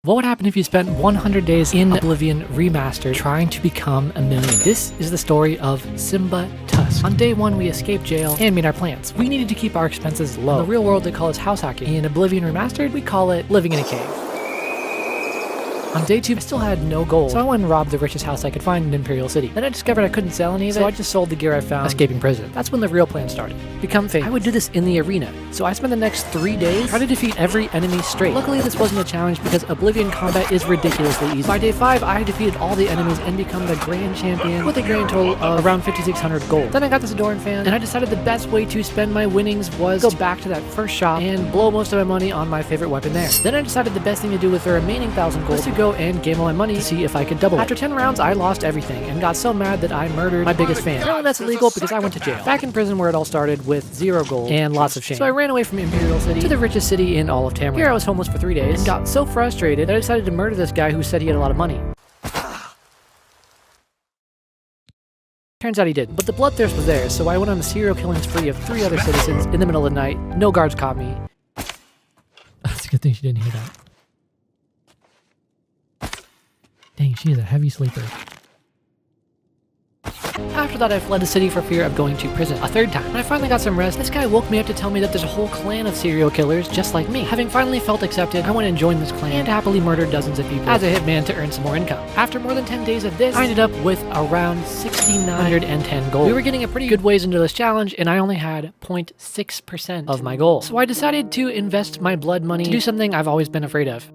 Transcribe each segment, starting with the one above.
What would happen if you spent 100 days in Oblivion Remastered trying to become a millionaire? This is the story of Simba Tusk. On day 1, we escaped jail and made our plans. We needed to keep our expenses low. In the real world, they call this house hacking. In Oblivion Remastered, we call it living in a cave. On day 2, I still had no gold, so I went and robbed the richest house I could find in Imperial City. Then I discovered I couldn't sell any of it, so I just sold the gear I found escaping prison. That's when the real plan started. Become famous. I would do this in the arena, so I spent the next 3 days trying to defeat every enemy straight. Luckily, this wasn't a challenge because Oblivion combat is ridiculously easy. By day 5, I had defeated all the enemies and become the grand champion with a grand total of around 5,600 gold. Then I got this Adoran fan, and I decided the best way to spend my winnings was go back to that first shop and blow most of my money on my favorite weapon there. Then I decided the best thing to do with the remaining 1,000 gold was to go and gamble my money to see if I could double it. After 10 rounds, I lost everything and got so mad that I murdered my biggest fan. Apparently that's illegal because I went to jail. Back in prison where it all started with 0 gold and lots of shame. So I ran away from Imperial City to the richest city in all of Tamriel. Here I was homeless for 3 days and got so frustrated that I decided to murder this guy who said he had a lot of money. Turns out he didn't, but the bloodthirst was there, so I went on a serial killing spree of 3 other citizens in the middle of the night. No guards caught me. That's a good thing she didn't hear that. Dang, she is a heavy sleeper. After that, I fled the city for fear of going to prison a 3rd time. When I finally got some rest, this guy woke me up to tell me that there's a whole clan of serial killers just like me. Having finally felt accepted, I went and joined this clan and happily murdered dozens of people as a hitman to earn some more income. After more than 10 days of this, I ended up with around 1,610 gold. We were getting a pretty good ways into this challenge, and I only had 0.6% of my goal. So I decided to invest my blood money to do something I've always been afraid of.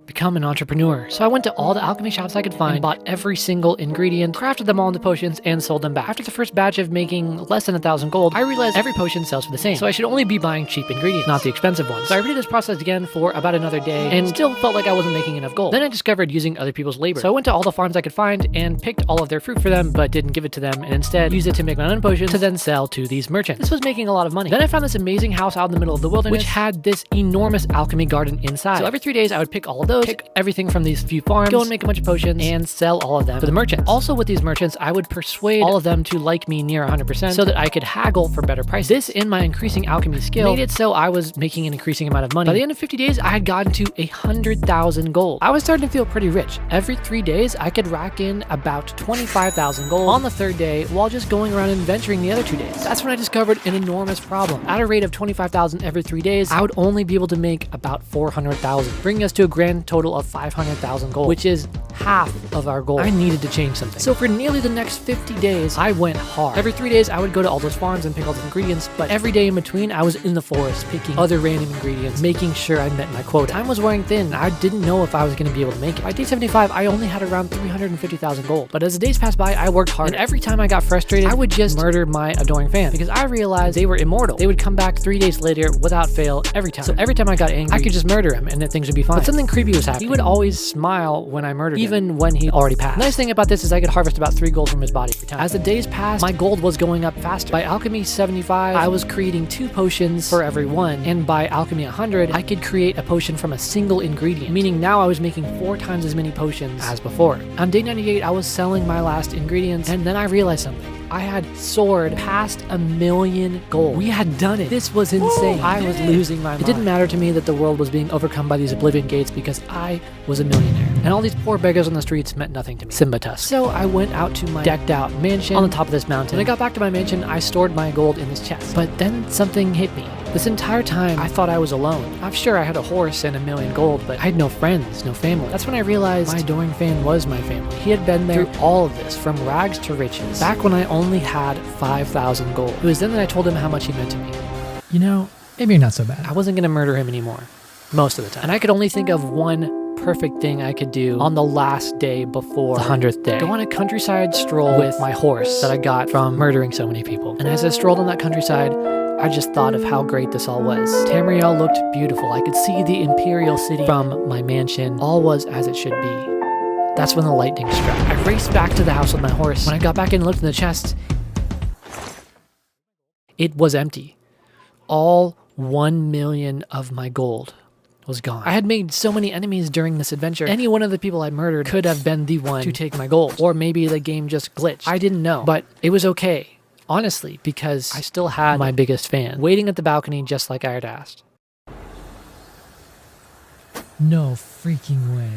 Become an entrepreneur. So I went to all the alchemy shops I could find, and bought every single ingredient, crafted them all into potions, and sold them back. After the first batch of making less than 1,000 gold, I realized every potion sells for the same, so I should only be buying cheap ingredients, not the expensive ones. So I repeated this process again for about another day, and still felt like I wasn't making enough gold. Then I discovered using other people's labor. So I went to all the farms I could find, and picked all of their fruit for them, but didn't give it to them, and instead used it to make my own potions to then sell to these merchants. This was making a lot of money. Then I found this amazing house out in the middle of the wilderness, which had this enormous alchemy garden inside. So every 3 days I would pick all of those, pick everything from these few farms, go and make a bunch of potions, and sell all of them to the merchants. Also with these merchants, I would persuade all of them to like me near 100% so that I could haggle for better prices. This, in my increasing alchemy skill, made it so I was making an increasing amount of money. By the end of 50 days, I had gotten to 100,000 gold. I was starting to feel pretty rich. Every 3 days, I could rack in about 25,000 gold on the 3rd day while just going around and adventuring the other 2 days. That's when I discovered an enormous problem. At a rate of 25,000 every 3 days, I would only be able to make about 400,000, bringing us to a grand total of 500,000 gold, which is half of our goal. I needed to change something. So for nearly the next 50 days, I went hard. Every 3 days, I would go to all those farms and pick all the ingredients, but every day in between, I was in the forest picking other random ingredients, making sure I met my quota. Time was wearing thin. I didn't know if I was going to be able to make it. By day 75, I only had around 350,000 gold, but as the days passed by, I worked hard, and every time I got frustrated, I would just murder my adoring fans because I realized they were immortal. They would come back 3 days later without fail every time. So every time I got angry, I could just murder him and then things would be fine. But something creepy was happening. He would always smile when I murdered him, even when he already passed. The nice thing about this is I could harvest about 3 gold from his body every time. As the days passed, my gold was going up faster. By alchemy 75, I was creating 2 potions for every one, and by alchemy 100, I could create a potion from a single ingredient, meaning now I was making 4 times as many potions as before. On day 98, I was selling my last ingredients, and then I realized something. I had soared past 1,000,000 gold. We had done it. This was insane. I was losing my mind. It didn't matter to me that the world was being overcome by these Oblivion gates because I was a millionaire. And all these poor beggars on the streets meant nothing to me. Simba Tusk. So I went out to my decked out mansion on the top of this mountain. When I got back to my mansion, I stored my gold in this chest. But then something hit me. This entire time, I thought I was alone. I'm sure I had a horse and 1,000,000 gold, but I had no friends, no family. That's when I realized my adoring fan was my family. He had been there through all of this, from rags to riches, back when I only had 5,000 gold. It was then that I told him how much he meant to me. You know, maybe you're not so bad. I wasn't going to murder him anymore, most of the time. And I could only think of one perfect thing I could do on the last day before the 100th day. Go on a countryside stroll with my horse that I got from murdering so many people. And as I strolled on that countryside, I just thought of how great this all was. Tamriel looked beautiful. I could see the Imperial City from my mansion. All was as it should be. That's when the lightning struck. I raced back to the house with my horse. When I got back in and looked in the chest, it was empty. All 1,000,000 of my gold was gone. I had made so many enemies during this adventure. Any one of the people I murdered could have been the one to take my gold. Or maybe the game just glitched. I didn't know, but it was okay. Honestly, because I still had my biggest fan waiting at the balcony just like I had asked. No freaking way.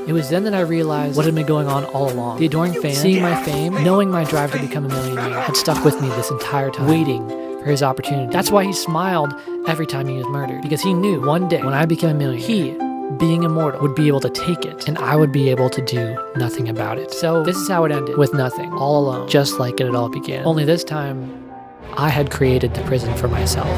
It was then that I realized what had been going on all along. The adoring fan, seeing my fame, knowing my drive to become a millionaire, had stuck with me this entire time, waiting for his opportunity. That's why he smiled every time he was murdered, because he knew one day when I became a millionaire, he, being immortal, would be able to take it, and I would be able to do nothing about it. So this is how it ended, with nothing, all alone, just like it all began. Only this time, I had created the prison for myself.